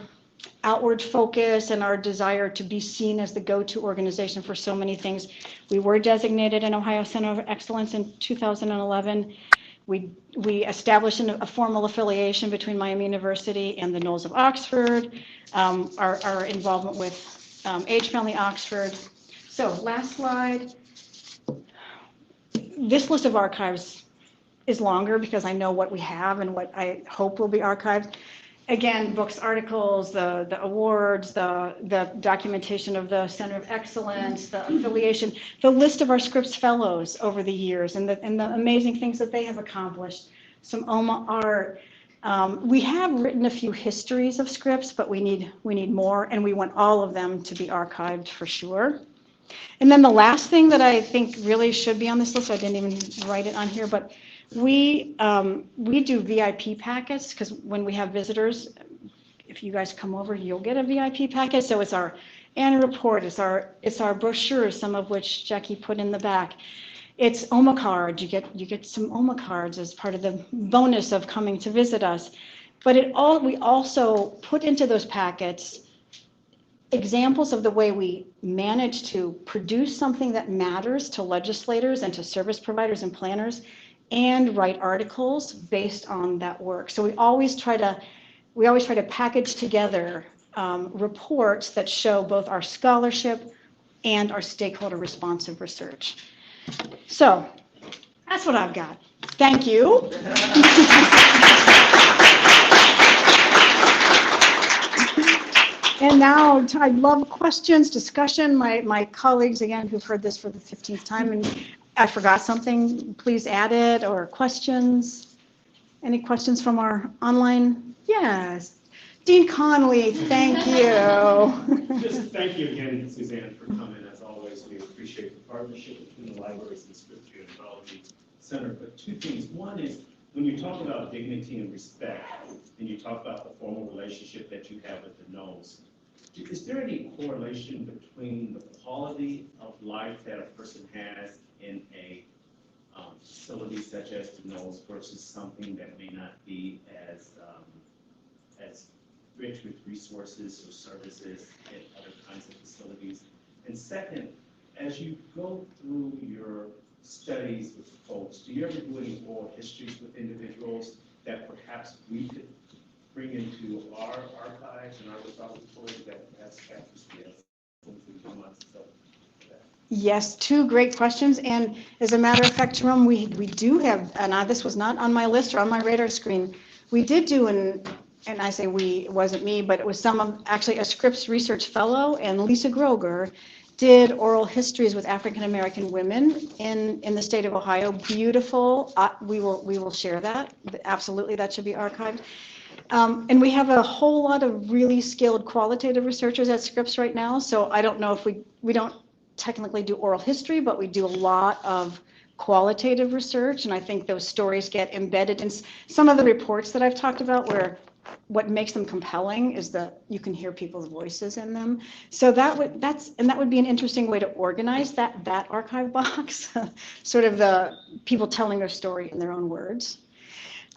outward focus and our desire to be seen as the go-to organization for so many things. We were designated an Ohio Center of Excellence in 2011. We established a formal affiliation between Miami University and the Knolls of Oxford, our involvement with Age Family Oxford. So last slide. This list of archives is longer because I know what we have and what I hope will be archived. Again, books, articles, the awards, the documentation of the Center of Excellence, the affiliation, the list of our Scripps Fellows over the years, and the amazing things that they have accomplished, some OMA art. We have written a few histories of Scripps, but we need more, and we want all of them to be archived for sure. And then the last thing that I think really should be on this list, I didn't even write it on here, but we do VIP packets, because when we have visitors, if you guys come over, you'll get a VIP packet. So it's annual report, it's our brochure, some of which Jackie put in the back. It's OMA cards. You get some OMA cards as part of the bonus of coming to visit us. But we also put into those packets examples of the way we manage to produce something that matters to legislators and to service providers and planners, and write articles based on that work. So we always try to package together reports that show both our scholarship and our stakeholder responsive research. So that's what I've got. Thank you. And now I love questions, discussion. My colleagues, again, who've heard this for the 15th time, and I forgot something, please add it, or questions. Any questions from our online? Yes. Dean Connolly, thank you. Just thank you again, Suzanne, for coming. As always, we appreciate the partnership between the libraries and the Scripps Gerontology Center. But two things. One is, when you talk about dignity and respect, and you talk about the formal relationship that you have with the nose, is there any correlation between the quality of life that a person has in a facility such as the nose versus something that may not be as rich with resources or services in other kinds of facilities? And second, as you go through your studies with folks, do you ever do any oral histories with individuals that perhaps we could bring into our archives and our repositories that perhaps captures the essence of Yes, two great questions. And as a matter of fact, Jerome, we do have, and this was not on my list or on my radar screen, we did do and I say we, it wasn't me, but it was actually a Scripps research fellow, and Lisa Groger did oral histories with African American women in the state of Ohio. Beautiful. We will share that. Absolutely, that should be archived. And we have a whole lot of really skilled qualitative researchers at Scripps right now. So I don't know if we don't technically do oral history, but we do a lot of qualitative research. And I think those stories get embedded in some of the reports that I've talked about, where what makes them compelling is that you can hear people's voices in them. So that would be an interesting way to organize that archive box, sort of the people telling their story in their own words.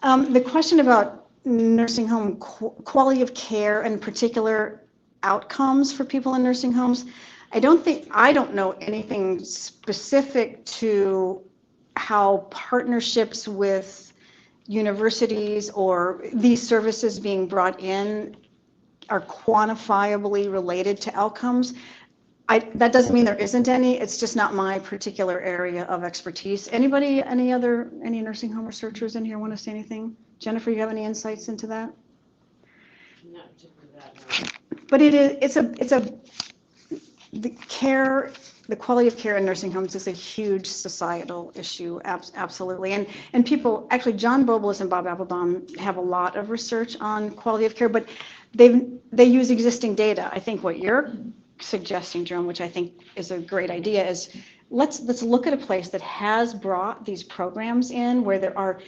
The question about nursing home quality of care and particular outcomes for people in nursing homes, I don't know anything specific to how partnerships with universities or these services being brought in are quantifiably related to outcomes. That doesn't mean there isn't any. It's just not my particular area of expertise. Anybody, any nursing home researchers in here want to say anything? Jennifer, you have any insights into that? Not particularly that, no. But the quality of care in nursing homes is a huge societal issue, absolutely. And people, actually, John Bobolis and Bob Applebaum have a lot of research on quality of care, but they use existing data. I think what you're suggesting, Jerome, which I think is a great idea, is let's look at a place that has brought these programs in, where there are,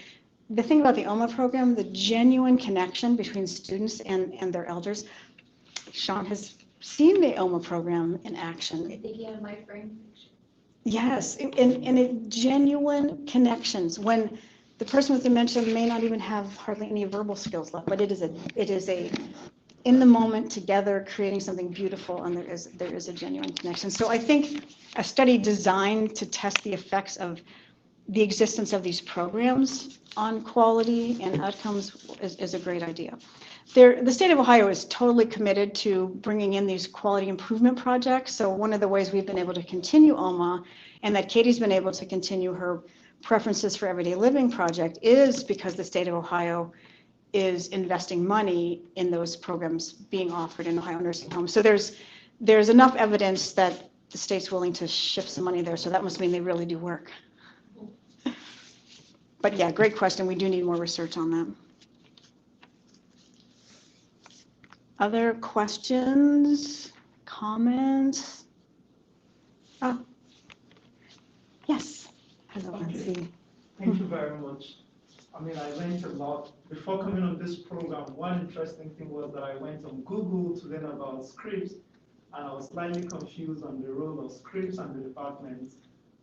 the thing about the OMA program, the genuine connection between students and their elders. Sean has seen the OMA program in action. I think you have my brain picture. Yes, and genuine connections, when the person with dementia may not even have hardly any verbal skills left, but it is a in the moment together creating something beautiful, and there is a genuine connection. So I think a study designed to test the effects of the existence of these programs on quality and outcomes is a great idea. The state of Ohio is totally committed to bringing in these quality improvement projects. So one of the ways we've been able to continue OMA, and that Katie's been able to continue her Preferences for Everyday Living project, is because the state of Ohio is investing money in those programs being offered in Ohio nursing homes. So there's enough evidence that the state's willing to shift some money there. So that must mean they really do work. But yeah, great question. We do need more research on that. Other questions, comments? Oh, yes. Hello, Nancy. Thank you very much. I mean, I learned a lot. Before coming on this program, one interesting thing was that I went on Google to learn about Scripps, and I was slightly confused on the role of Scripps and the departments.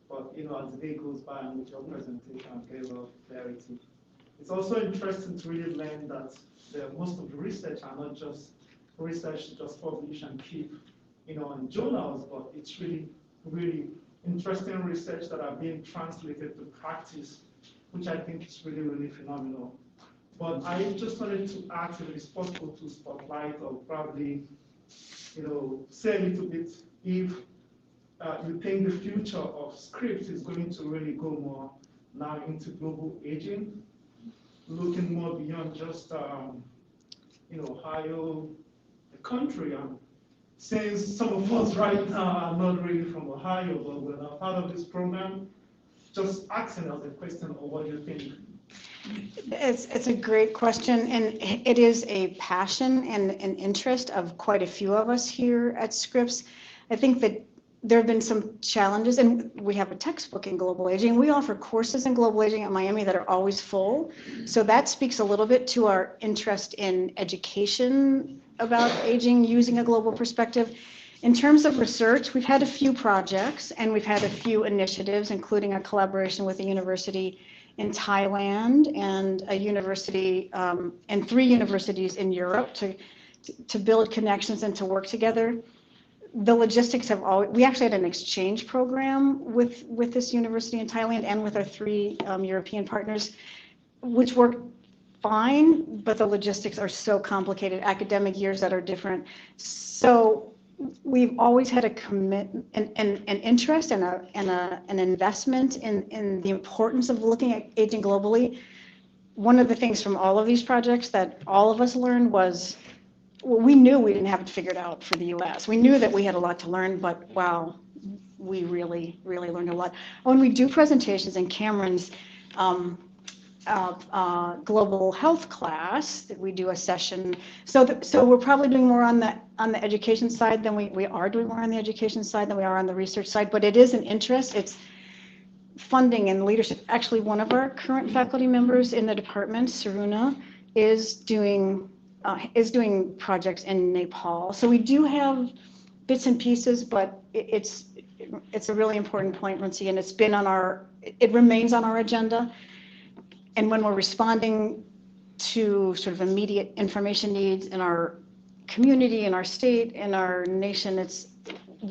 But as the day goes by and with your presentation, I get a lot of clarity. It's also interesting to really learn that most of the research are not just research just publish and keep, in journals, but it's really, really interesting research that are being translated to practice, which I think is really, really phenomenal. But I just wanted to ask if it is possible to spotlight or probably, say a little bit if you think the future of Scripps is going to really go more now into global aging, looking more beyond just, Ohio, the country. Since some of us right now are not really from Ohio, but we're not part of this program, just asking us a question of what you think. It's a great question, and it is a passion and an interest of quite a few of us here at Scripps. I think that there have been some challenges, and we have a textbook in global aging. We offer courses in global aging at Miami that are always full. So that speaks a little bit to our interest in education about aging using a global perspective. In terms of research, we've had a few projects and we've had a few initiatives, including a collaboration with a university in Thailand and a university and 3 universities in Europe to build connections and to work together. The logistics have always, we actually had an exchange program with this university in Thailand and with our 3 European partners, which worked fine, but the logistics are so complicated, academic years that are different. So we've always had a commitment and an interest and an investment in the importance of looking at aging globally. One of the things from all of these projects that all of us learned was, well, we knew we didn't have it figured out for the US. We knew that we had a lot to learn, but wow, we really, really learned a lot. When we do presentations in Cameron's global health class, that we do a session. So we're probably doing more on the education side than we are doing more on the education side than we are on the research side, but it is an interest. It's funding and leadership. Actually, one of our current faculty members in the department, Saruna, is doing projects in Nepal. So we do have bits and pieces, but it's a really important point, Runcie, and it remains on our agenda. And when we're responding to sort of immediate information needs in our community, in our state, in our nation,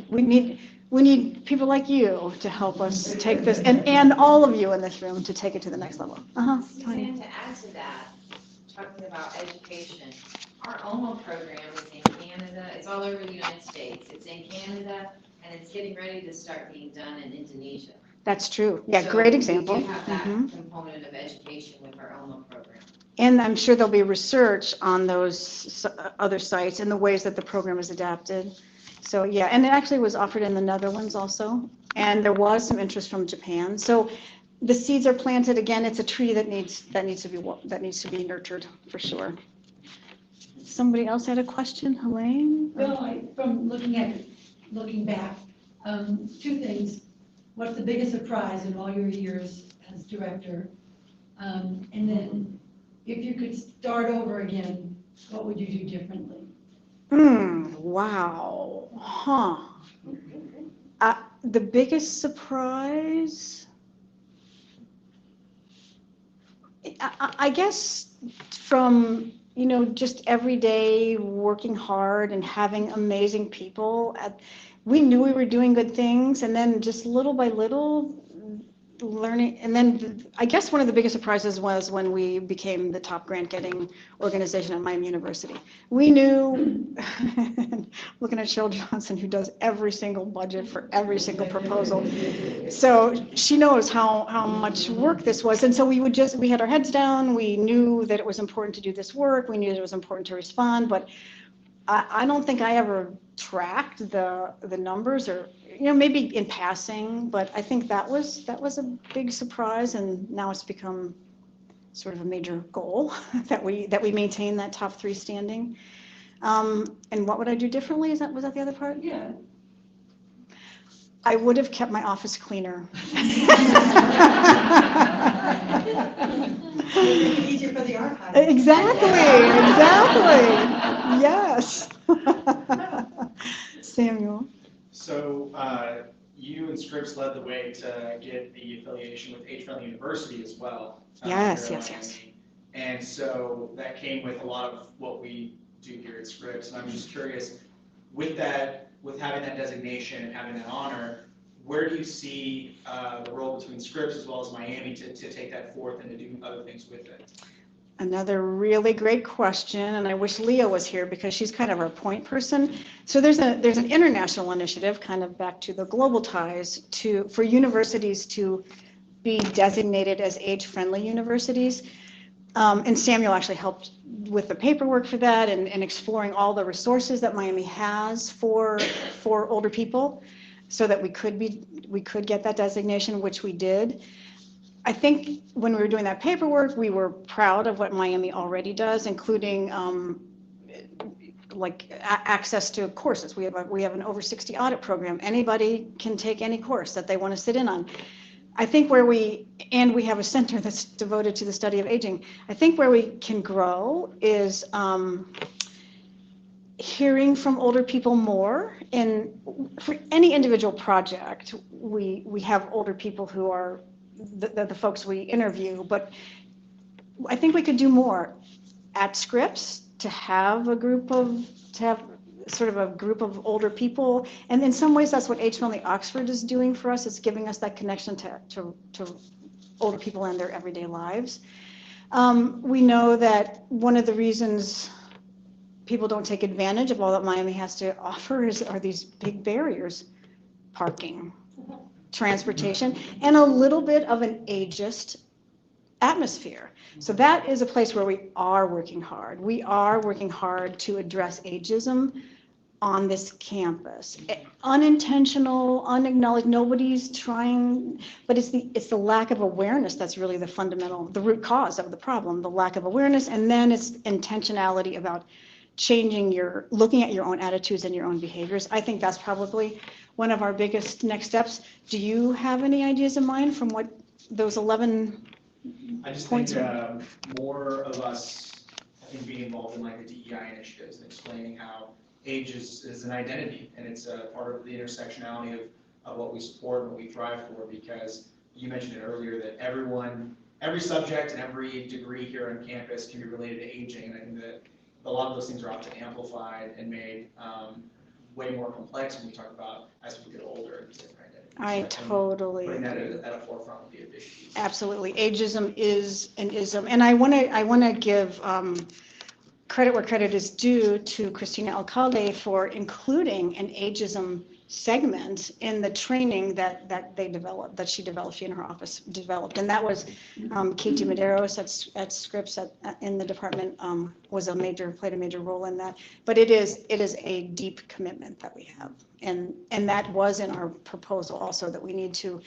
we need people like you to help us take this, and all of you in this room to take it to the next level. Suzanne, to add to that, talking about education, our OMA program is in Canada. It's all over the United States. It's in Canada, and it's getting ready to start being done in Indonesia. That's true. Yeah, So great example. We do have that component of education with our OMA program. And I'm sure there'll be research on those other sites and the ways that the program is adapted. So yeah, and it actually was offered in the Netherlands also, and there was some interest from Japan. So the seeds are planted. Again, it's a tree that needs to be nurtured for sure. Somebody else had a question, Helene? Well, from looking back, 2 things. What's the biggest surprise in all your years as director? And then, if you could start over again, what would you do differently? Wow. The biggest surprise, I guess, from just every day working hard and having amazing people. We knew we were doing good things, and then just little by little learning. And then I guess one of the biggest surprises was when we became the top grant-getting organization at Miami University. We knew, looking at Cheryl Johnson, who does every single budget for every single proposal, so she knows how much work this was. And so we had our heads down. We knew that it was important to do this work. We knew that it was important to respond, but I don't think I ever tracked the numbers, or maybe in passing, but I think that was a big surprise, and now it's become sort of a major goal that we maintain that top 3 standing. And what would I do differently? Was that the other part? Yeah. I would have kept my office cleaner. Easier for the archive. Exactly. Yes. Same So you and Scripps led the way to get the affiliation with H-Friendly University as well. Yes, here in yes, yes. Miami. And so that came with a lot of what we do here at Scripps. And I'm just curious, with that, with having that designation and having that honor, where do you see the role between Scripps as well as Miami to take that forth and to do other things with it? Another really great question, and I wish Leah was here because she's kind of our point person. So there's an international initiative, kind of back to the global ties, for universities to be designated as age-friendly universities. And Samuel actually helped with the paperwork for that and exploring all the resources that Miami has for older people, so that we could get that designation, which we did. I think when we were doing that paperwork, we were proud of what Miami already does, including access to courses. We have an over 60 audit program. Anybody can take any course that they want to sit in on. I think we have a center that's devoted to the study of aging. I think where we can grow is hearing from older people more. And for any individual project, we have older people who are the folks we interview, but I think we could do more at Scripps to have sort of a group of older people. And in some ways, that's what H-Friendly Oxford is doing for us. It's giving us that connection to older people and their everyday lives. We know that one of the reasons people don't take advantage of all that Miami has to offer are these big barriers: parking, transportation, and a little bit of an ageist atmosphere. So that is a place where we are working hard. We are working hard to address ageism on this campus. Unintentional, unacknowledged, nobody's trying, but it's the lack of awareness that's really the root cause of the problem, the lack of awareness, and then it's intentionality about looking at your own attitudes and your own behaviors. I think that's probably one of our biggest next steps. Do you have any ideas in mind from what those 11 I just points think are? more of us, I think, being involved in like the DEI initiatives and explaining how age is an identity, and it's a part of the intersectionality of what we support and what we thrive for, because you mentioned it earlier that every subject and every degree here on campus can be related to aging, and I think that a lot of those things are often amplified and made way more complex when we talk about as people get older and different identities. I totally Putting that agree. at a forefront would be a big piece. Absolutely. Ageism is an ism. And I want to give credit where credit is due to Christina Alcalde for including an ageism segment in the training that she developed, she and her office developed. And that was Katie Medeiros at Scripps in the department played a major role in that. But it is a deep commitment that we have. And that was in our proposal also, that we need to.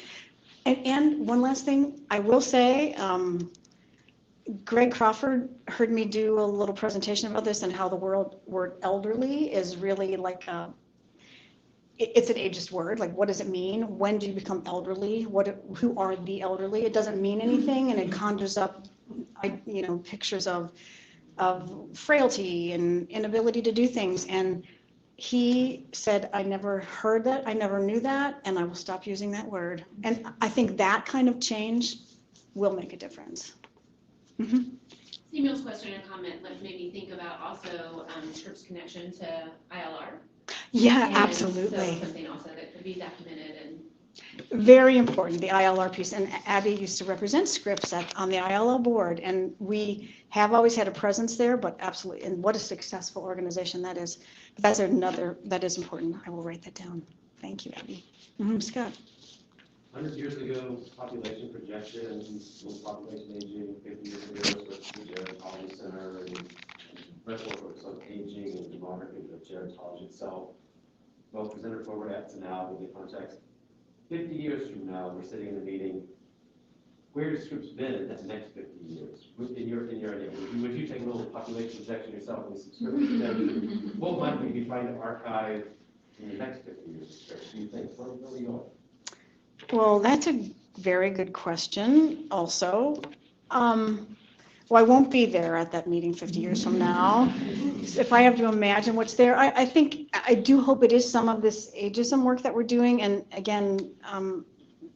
And one last thing I will say, Greg Crawford heard me do a little presentation about this and how the word elderly is really like it's an ageist word. Like, what does it mean? When do you become elderly? Who are the elderly? It doesn't mean anything, and it conjures up, pictures of frailty and inability to do things. And he said, I never heard that, I never knew that, and I will stop using that word. And I think that kind of change will make a difference. Mm-hmm. Samuel's question and comment made me think about also Scripps' connection to ILR. Yeah, And absolutely. So something also that could be documented and. Very important, the ILR piece. And Abby used to represent Scripps on the ILR board, and we have always had a presence there, but absolutely, and what a successful organization that is. But that is important. I will write that down. Thank you, Abby. Mm-hmm. Scott. 100 years ago, population projections, population aging, 50 years ago, with the Gerontology Center, and much more focus on aging and demography of gerontology itself. Well presented forward at now with the context. 50 years from now, we're sitting in a meeting. Where has Scripps been in that next 50 years? In your idea, would you take a little population projection yourself with some Scripps projection? What might we be trying to archive in the next 50 years? Do you think? Where are we going? Well, that's a very good question also. well, I won't be there at that meeting 50 years from now. If I have to imagine what's there, I think, I do hope it is some of this ageism work that we're doing. And again,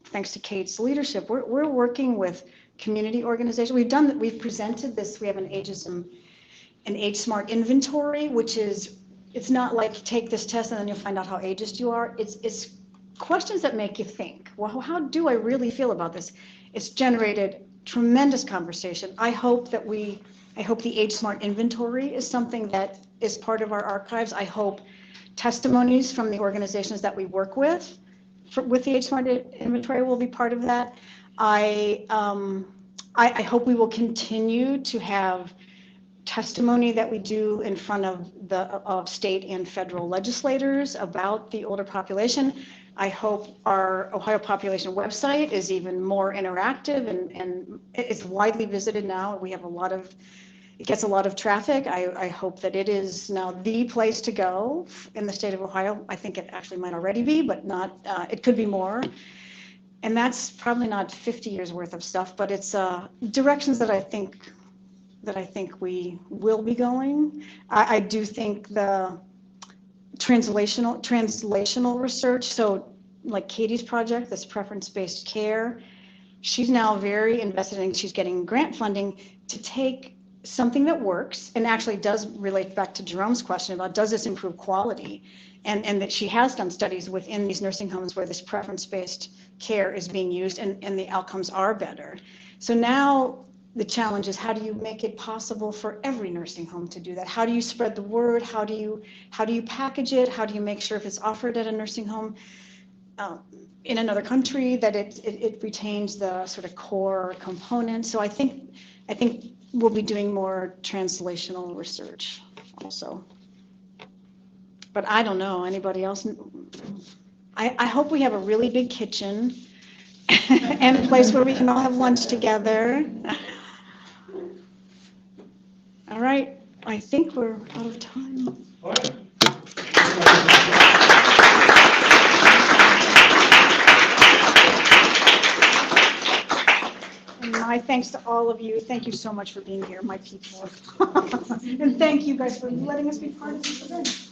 thanks to Kate's leadership, we're working with community organizations. We've presented this, we have an age smart inventory, which is, it's not like take this test and then you'll find out how ageist you are. It's questions that make you think, well, how do I really feel about this? It's generated tremendous conversation. I hope the age smart inventory is something that is part of our archives. I hope testimonies from the organizations that we work with the age smart inventory will be part of that. I hope we will continue to have testimony that we do in front of state and federal legislators about the older population. I hope our Ohio population website is even more interactive and it's widely visited now. We have it gets a lot of traffic. I hope that it is now the place to go in the state of Ohio. I think it actually might already be, but not, it could be more. And that's probably not 50 years worth of stuff, but it's directions that I think we will be going. I do think the translational research, so like Katie's project, this preference-based care, she's now very invested in, she's getting grant funding to take something that works and actually does relate back to Jerome's question about does this improve quality, and that she has done studies within these nursing homes where this preference-based care is being used and the outcomes are better. So now the challenge is, how do you make it possible for every nursing home to do that? How do you spread the word? How do you package it? How do you make sure if it's offered at a nursing home in another country that it retains the sort of core components? So I think we'll be doing more translational research also. But I don't know, anybody else? I hope we have a really big kitchen and a place where we can all have lunch together. All right, I think we're out of time. All right. And my thanks to all of you. Thank you so much for being here, my people. And thank you guys for letting us be part of this event.